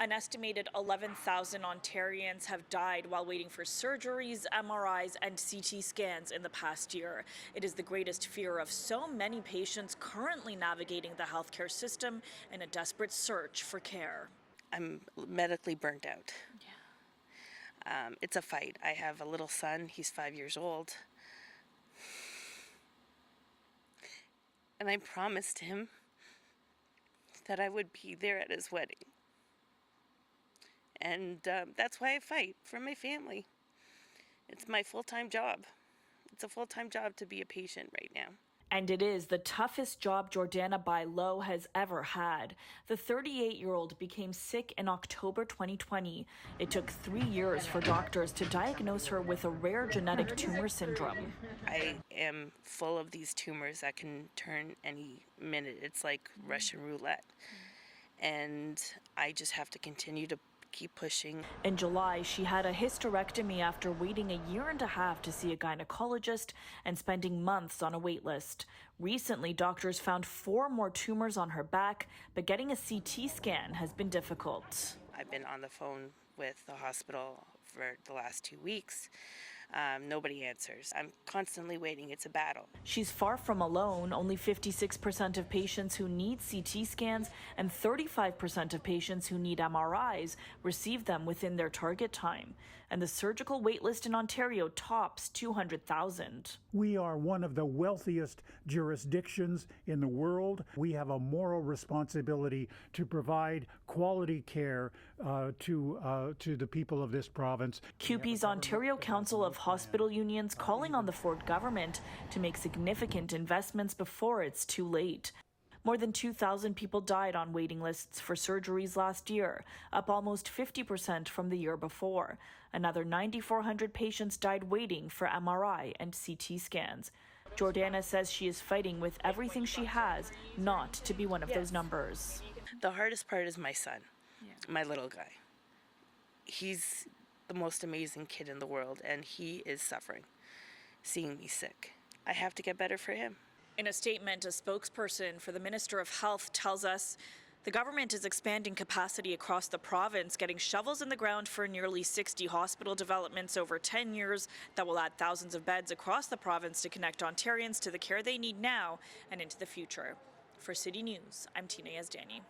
An estimated 11,000 Ontarians have died while waiting for surgeries, MRIs, and CT scans in the past year. It is the greatest fear of so many patients currently navigating the healthcare system in a desperate search for care. I'm medically burnt out. It's a fight. I have a little son. He's 5 years old. And I promised him that I would be there at his wedding. And that's why I fight for my family. It's my full-time job. It's a full-time job to be a patient right now. And it is the toughest job Jordana Bailo has ever had. The 38-year-old became sick in October 2020. It took 3 years for doctors to diagnose her with a rare genetic tumor syndrome. I am full of these tumors that can turn any minute. It's like Russian roulette. And I just have to continue to keep pushing. In July, she had a hysterectomy after waiting a year and a half to see a gynecologist and spending months on a wait list. Recently, doctors found 4 more tumors on her back, but getting a CT scan has been difficult. I've been on the phone with the hospital for the last 2 weeks. Nobody answers. I'm constantly waiting. It's a battle. She's far from alone. Only 56% of patients who need CT scans and 35% of patients who need MRIs receive them within their target time. And the surgical waitlist in Ontario tops 200,000. We are one of the wealthiest jurisdictions in the world. We have a moral responsibility to provide quality care to the people of this province. CUPE's Ontario Council of Hospital Unions calling on the Ford government to make significant investments before it's too late. More than 2,000 people died on waiting lists for surgeries last year, up almost 50% from the year before. Another 9,400 patients died waiting for MRI and CT scans. Jordana says she is fighting with everything she has not to be one of those numbers. The hardest part is my son, my little guy. He's the most amazing kid in the world, and he is suffering, seeing me sick. I have to get better for him. In a statement, a spokesperson for the Minister of Health tells us the government is expanding capacity across the province, getting shovels in the ground for nearly 60 hospital developments over 10 years that will add thousands of beds across the province to connect Ontarians to the care they need now and into the future. For City News, I'm Tina Yazdani.